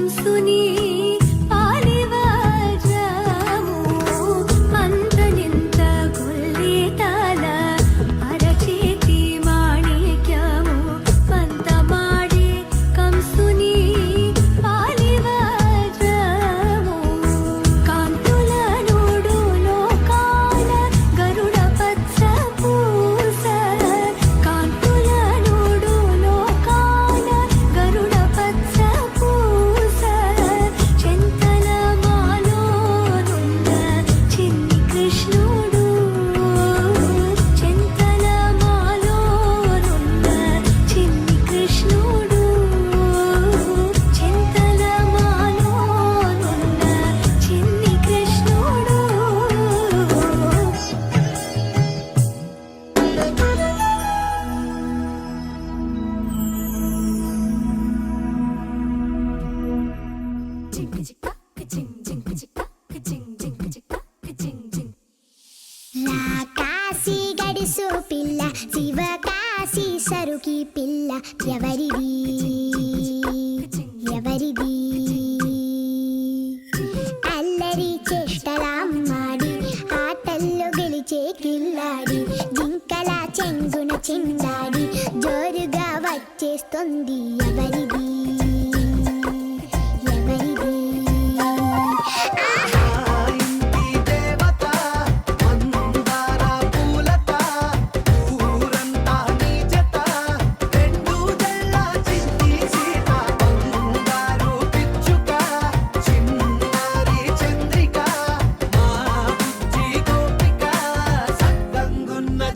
కంసుని పాలివజ్రము అంతనింత గొల్లేటాల అరచేతి మాణిక్యము పంతమాడే కంసుని పాలివజ్రము కాంతుల నోడు లోకాల గరుడ పచ్చ పూస కాంతుల నోడు లోకాల గరుడ పచ్చ పూస చెంతల మాలోనున్న చిన్ని కృష్ణుడు చెంతల మాలోనున్న చిన్ని కృష్ణుడు చెంతల మాలోనున్న చిన్ని కృష్ణుడు కాశీ గడిసు పిల్ల శివ కాశీ సరుకి పిల్ల ఎవరిది ఎవరిది అల్లరి చేష్టలామ్మాడి ఆటల్లో గెలిచే కిల్లాడి జింకల చెంగున చిందాడి జోరుగా వచ్చేస్తుంది ఎవరిది ఎవరిది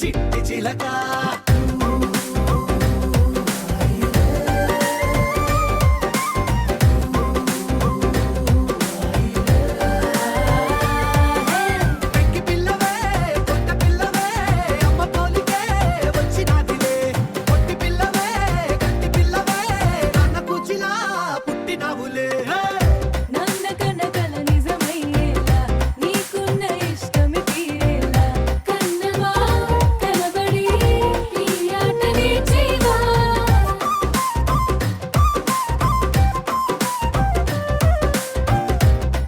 చిట్టి చిలక పెంకి పిల్లవే కొత్త పిల్లవే అమ్మ పోలికే వచ్చినాదిలే కొట్టి పిల్లవే గట్టి పిల్లవే నాన్న కూచిలా పుట్టినావులే నన్న కనకల నిజమయ్యేలా నీకున్న ఇష్టమి తీరేలా కన్నవా కనబడి ఈ ఆటనే చేయవా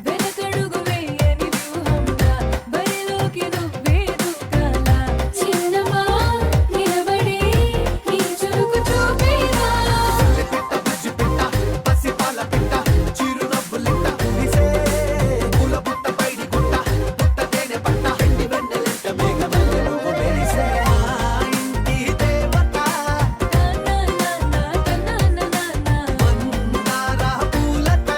వెనకడుగు వేయని వ్యూహంగా బరిలోకి నువ్వే దూకాలా చిన్నవా నిలబడి నీ చురుకు చూపేవా పిట్ట బుజ్జి పిట్ట పసిపాల పిట్ట చిరునవ్వులిట్ట కురిసే పూల పుట్ట పైడి గుట్ట పుట్ట తేనె పట్ట ఎండి వెన్నెలెంట మేఘమల్లె నువ్వు మెరిసే మా ఇంటి దేవత మందార పూలత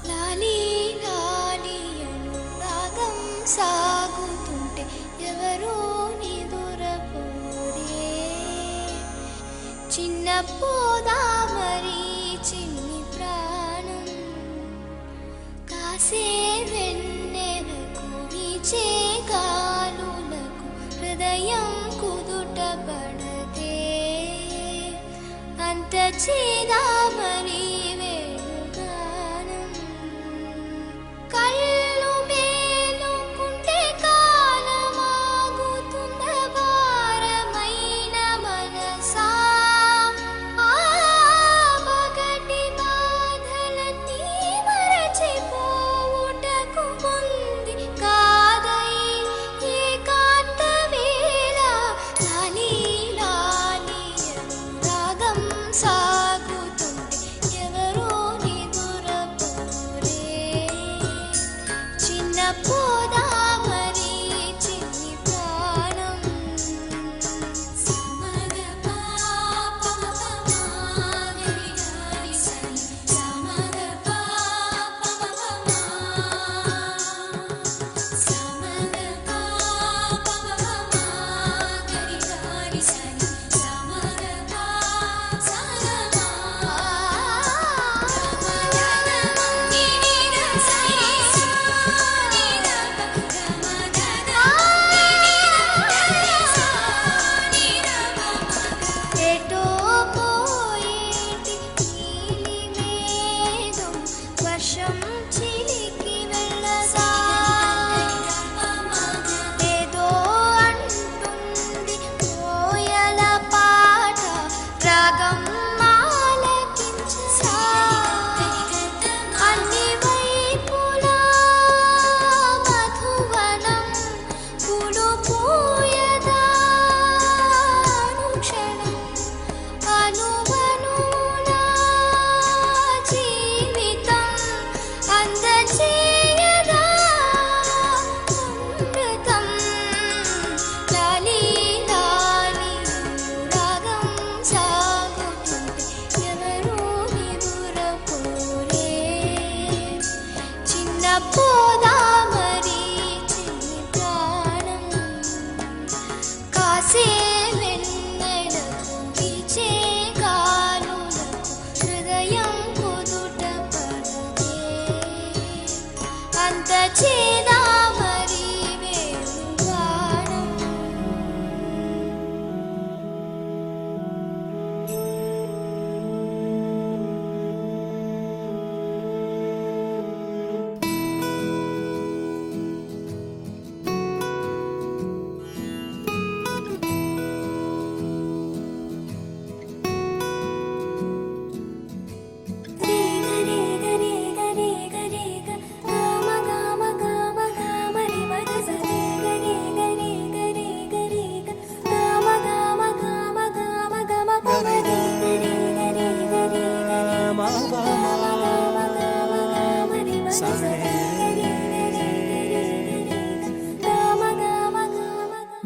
లాలి లాలి అనురాగం సాగుతుంటే ఎవరో నిదురపోరే చిన్న పోదామరి చిన్ని ప్రాణం కాసే వెన్నెలకు వీచే గాలులకు హృదయం కుదుట పడదే అంత చేదామని వేణుగానం కళ్ళు మేలుకుంటే కాలమాగుతుంద భారమైన మనసా ఆ పగటి బాధలన్నీ మరచిపోవుటకు ఉంది కాదై ఏకాంత వేళ లాలి లాలి అనురాగం సాగుతుంటే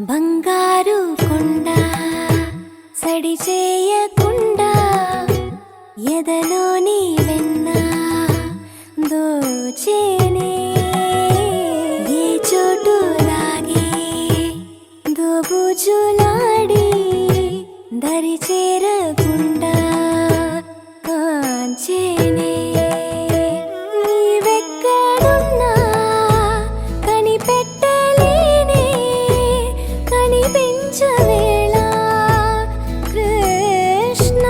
బంగారు కొండ సడి చేయకుండా ఎదలోని వెన్న దోచేనే ఏ చోటు లాగే దోబుజులాడి దరి చేరకుండా కాంచేనే నీవెక్కడున్నా కనిపెట్టలేనే కనిపించవేళ కృష్ణ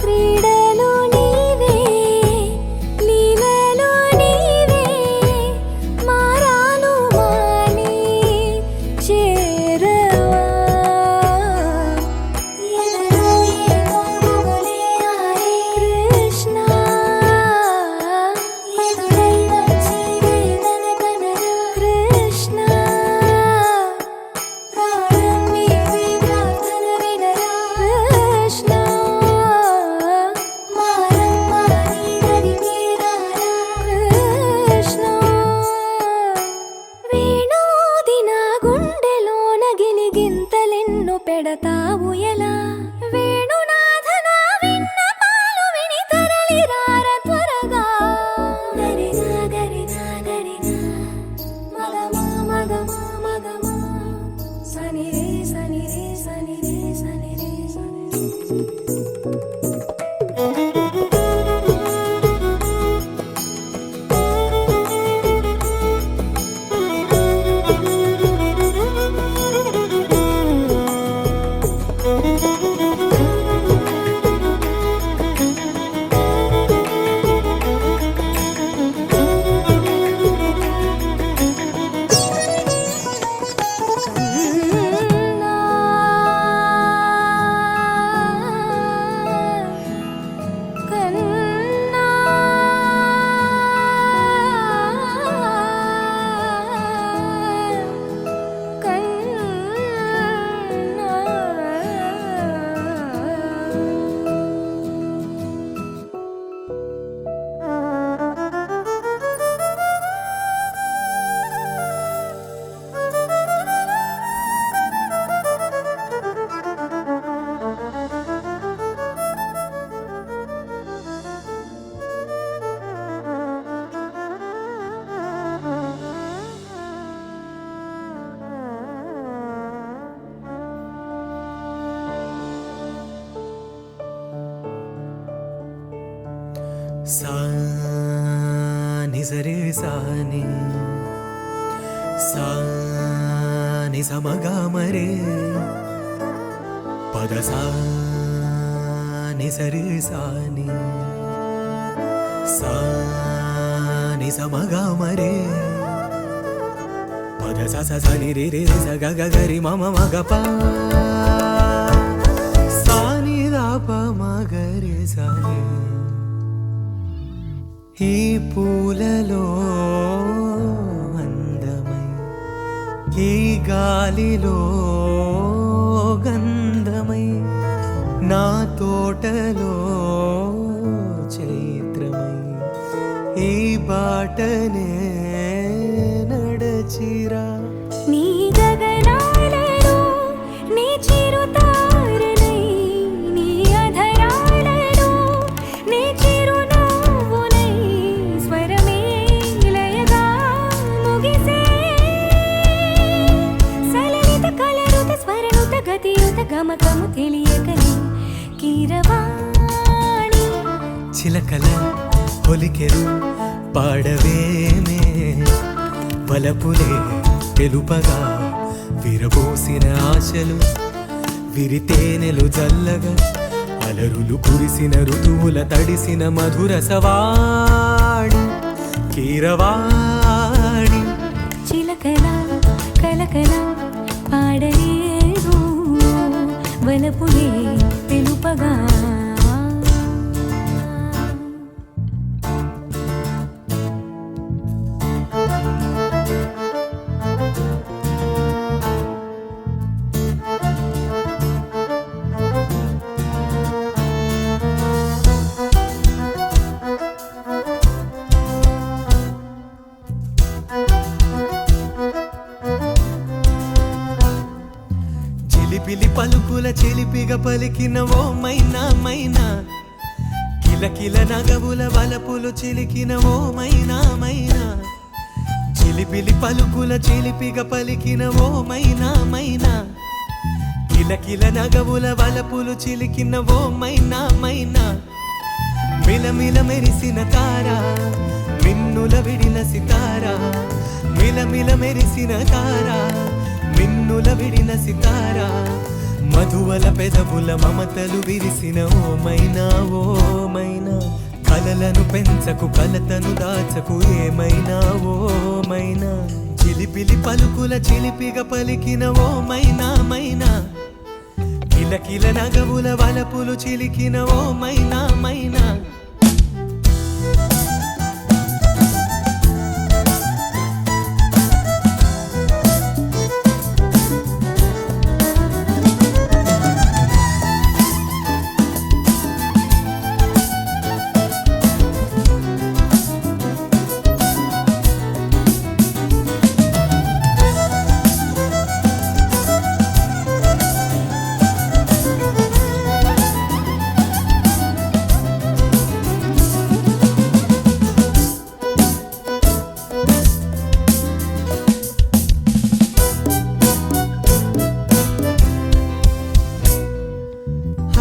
క్రీడలు నీవే లీలలు నీవే మారాను మాని చేరవా ఎదలో ఏమో గుబులే ఆడే కృష్ణ ఎదురై వచ్చి వేదన కనరా కృష్ణ ప్రాణం నీవే ప్రార్థన వినరా కృష్ణ మారం మాని దరికి రారా కృష్ణ వేణోది నా గుండెలోన గిలిగింతలెన్ను పెడతావు ఎలా వేణునాథ నా విన్నపాలు విని తరలి రార త్వరగా గరినా గరినా గరినా మగమా మగమా మగమా సని రే సని రే సని రే సని రే సని రే కన్నా సా ని సరే సాని సా ని సమగా మరే పద సా ని సరే సాని సా ని సమగా మరే పద స స స ని రే రే స గ గ గ రి మ మ మ గ ప సా ని ద ప మ గ రే సా ని ఈ పూలలో అందమై ఈ గాలిలో గంధమై నా తోటలో చైత్రమై ఈ బాటనే నడచిరా నీ గగనాలలో నీ చిరుతారనై నీ అధరాలలో నీ చిరునవ్వులై స్వరమే లయగా ముగిసే సలలిత కలరుత స్వరనుత గతియుత గమకము తెలియకని కీరవాణి చిలకల ఒలికెరు పాడవేమే వలపులే తెలుపగా విరబోసిన ఆశలు విరితేనెలు జల్లగా అలరులు కురిసిన ఋతువుల తడిసిన మధుర సవాణి కీరవాణి చిలకల కలకల పాడలేదు వలపులే తెలుపగా చిలిపిగా పలికిన ఓ మైనా మైనా కిలకిల నగవుల వలపులు చిలికిన ఓ మైనా మైనా చిలిపిలి పలుకుల చిలిపిగా పలికిన ఓ మైనా మైనా కిలకిల నగవుల వలపులు చిలికిన ఓ మైనా మైనా మిలమిల మెరిసిన తారా మిన్నుల విడిన సితారా మిలమిల మెరిసిన తారా మిన్నుల విడిన సితారా మధువల పెదవుల మమతలు విరిసిన ఓ మైనా కలలను పెంచకు కలతను దాచకు ఏమైనా ఓ మైనా చిలిపిలి పలుకుల చిలిపిగా పలికిన ఓ మైనా మైనా కిలకిల నగవుల వలపులు చిలికిన ఓ మైనా మైనా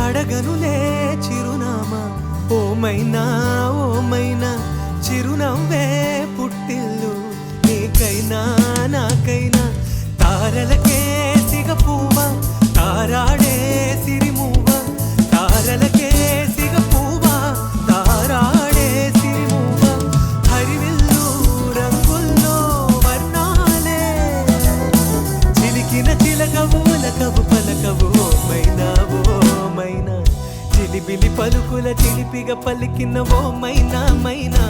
అడగనులే చిరునామా ఓ మైనా చిరునవ్వే పుట్టిల్లు నీకైనా నాకైనా తారలకే సిగపూవ తారాడే సిరిమూవ తారలకే సిగపూవ తారాడే సిరిమూవ హరివిల్లు రంగుల్లో వర్ణాలే చిలికిన చిలకవులకవు పలకవు ఓ మైనా చిలిబిలి పలుకుల చిలిపిగా పలికిన ఓ మైనా మైనా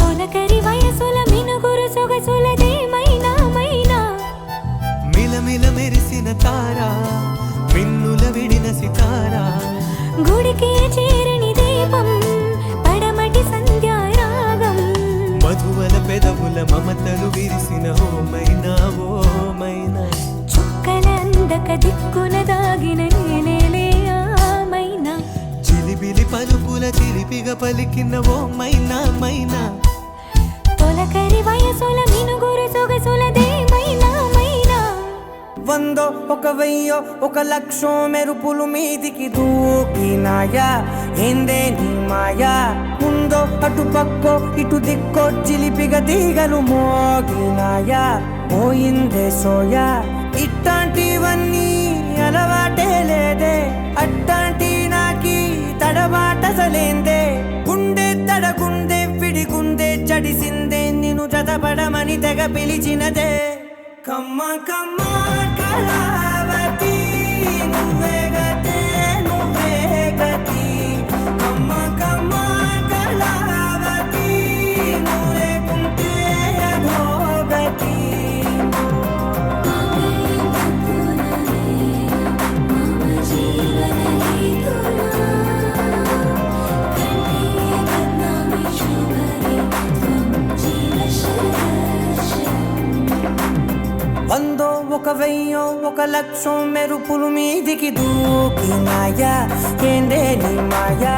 తొలకరి వయసుల మినుగురు సొగసులదే మైనా మైనా మిలమిల మెరిసిన తారా మిన్నుల విడిన సితారా గుడికి చేరని దీపం పడమటి సంధ్యారాగం మధువల పెదవుల మమతలు విరిసిన ఓ మైనా చుక్కల అందక దిక్కున దాగిన నేనేలే ఆ మైనా చిలిబిలి పలుకుల చిలిపిగా పలికిన ఓ మైనా తొలకరి వయసుల మినుగురు సొగసులదే మైనా మైనా వందో ఒక వెయ్యో ఒక లక్షో మెరుపులు మీదికి దూకినాయా ఏందే నీ మాయా ముందో అటు పక్కో ఇటు దిక్కో చిలిపిగా తీగలు మోగినాయా పోయిందే సోయా ఇట్లాంటివన్నీ అలవాటే లేదే అట్లాంటి నాకి తడబాటసలేందే గుండె తడగుందే విడిగుందే చడిసిందే నిన్ను చదపడమని తెగ పిలిచినదే కమ్మ కమ్మ కళావతి నువ్వే గతే నువ్వే గతి కమ్మ కమ్మ కళావతి నువ్వే కుంటే అధోగతి వందో ఒక వెయ్యో ఒక లక్షో మెరుపులు మీదికి దూకినాయా ఏందే నీ మాయా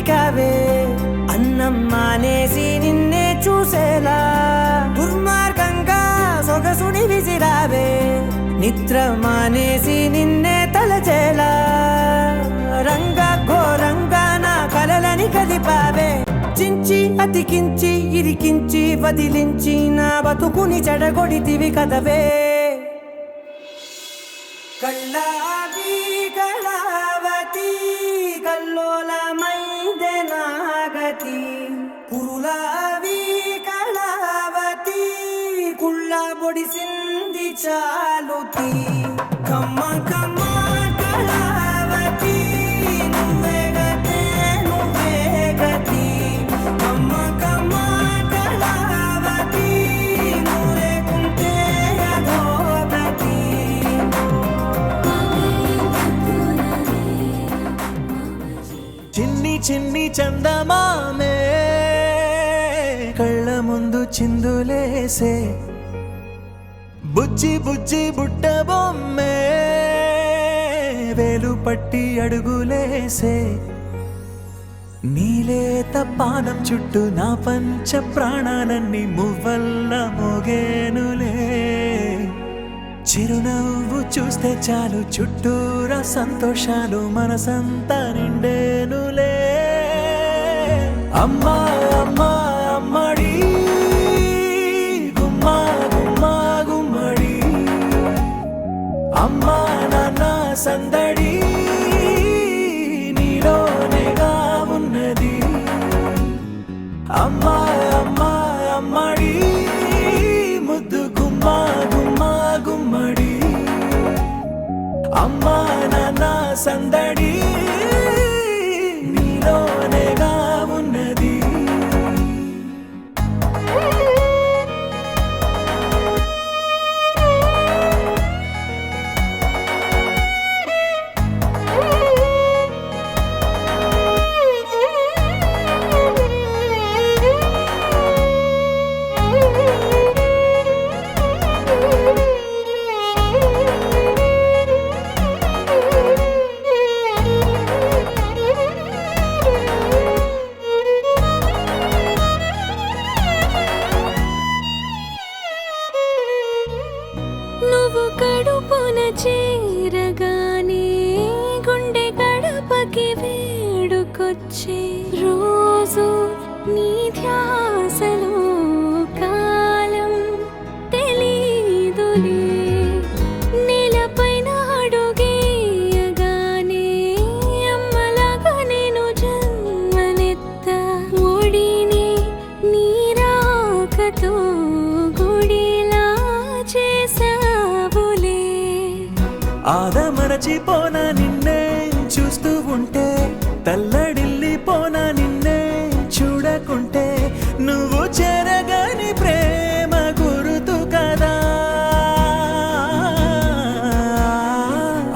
చిలికావే అన్నం మానేసి నిన్నే చూసేలా దుర్మార్గంగా సొగసుని విసిరావే నిద్ర మానేసి నిన్నే తలచేలా రంగా ఘోరంగా నా కలలని కదిపావే చించి అతికించి ఇరికించి వదిలించి నా బతుకుని చెడగొడితివి కదవే కళ్ళావి కళావతి కల్లోలమైందే నాగతి పురులావి కళావతి కుళ్ళ బొడిసింది చాలుతి కమ్మ కమ్మ కళావతి నువ్వే గతే నువ్వే గతి కమ్మ కమ్మ కళావతి నువ్వు లేకుంటే అధోగతి చిన్ని చిన్ని చందమామే కళ్ళ ముందు చిందులేసే బుజ్జి బుజ్జి బుట్ట బొమ్మే వేలు పట్టి అడుగులేసే నీలేత పానం చుట్టూ నా పంచ ప్రాణాలన్నీ మువ్వల్ల మోగేనులే చిరునవ్వు చూస్తే చాలు చుట్టూరా సంతోషాలు మనసంతా నిండేనులే అమ్మా అమ్మా అమ్మడి గుమ్మా గుమ్మా గుమ్మడి అమ్మా నాన్న సందడి నీలోనేగా ఉన్నది అమ్మా అమ్మా అమ్మడి ముద్దు గుమ్మా గుమ్మా గుమ్మడి అమ్మా నాన్న సందడి నీలోనేగా ఉన్నది నువ్వు కడుపున చేరగానే గుండె గడపకి వేడుకొచ్చే రోజు నీ ధ్యాసలో కాలం తెలీదులే నేలపైన అడుగేయగానే అమ్మలాగా నేను జన్మనెత్త ఒడిని నీ రాకతో గుడిలా చేసావులే ఆదమరచిపోనా నిన్నే చూస్తూ ఉంటే తల్లడిల్లిపోనా నిన్నే చూడకుంటే నువ్వు చెరగని ప్రేమ గురుతు కదా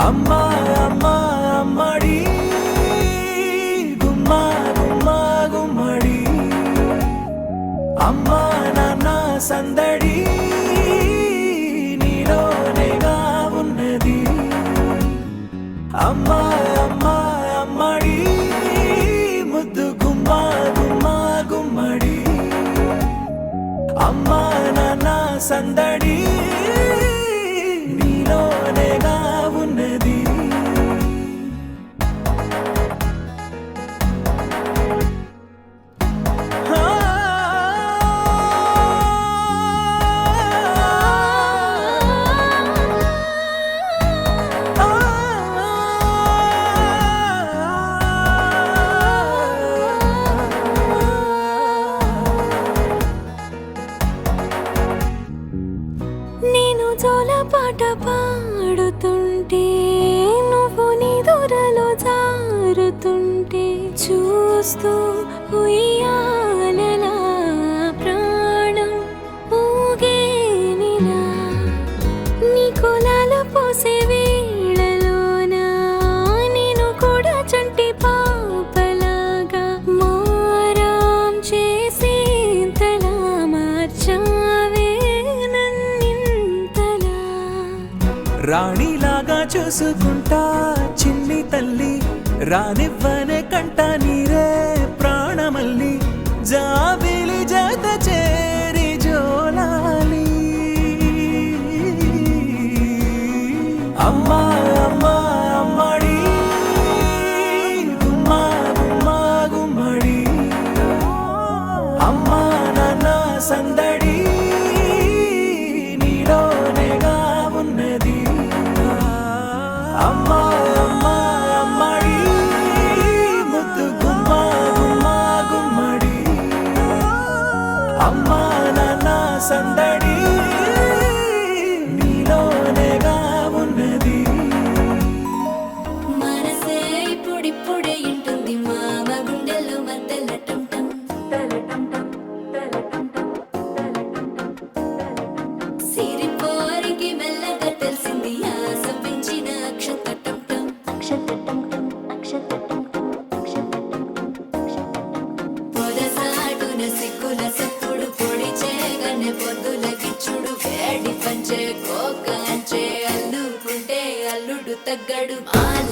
అమ్మా అమ్మా అమ్మడి గుమ్మా గుమ్మా గుమ్మడి అమ్మా నాన్న సందడి నీలోనేగా ఉన్నది అమ్మా అమ్మా అమ్మడి ముద్దు గుమ్మా గుమ్మా గుమ్మడి అమ్మా నాన్న సందడి నీలోనేగా ఉన్నది నేను జోలపాట పాడుతుంటే నువ్వు నిదురలో జారుతుంటే చూస్తూ ఉయ్యాలలా ప్రాణం ఊగేనిలా నీ కులాల పోసే వేళలోన నేను కూడా చంటి పాపలాగా మారాం చేసేంతలా మార్చావే నన్నింతలా రాణిలాగా చూసుకుంటా చిన్ని తల్లి రానివ్వనే కంట నీరే సందడి నీలోనేగా ఉన్నది అమ్మా అమ్మా అమ్మడి ముద్దు గుమ్మా గుమ్మా గుమ్మడి అమ్మా నాన్న సందడి నీలోనేగా ఉన్నది మనసే ఇప్పుడిప్పుడే ఇంటుంది మామ గుండెల్లో మధ్యలో టంటం సిరిపోరికి మెల్లగా తెలిసింది ఆశ పెంచిన అక్షతటం పొదసాటున సిగ్గుల సప్పుడు పొడి చేయగానే పొద్దుల గిచ్చుడు వేడి పంచే కోకాంచే అల్లుకుంటే అల్లుడు తగ్గడు మాల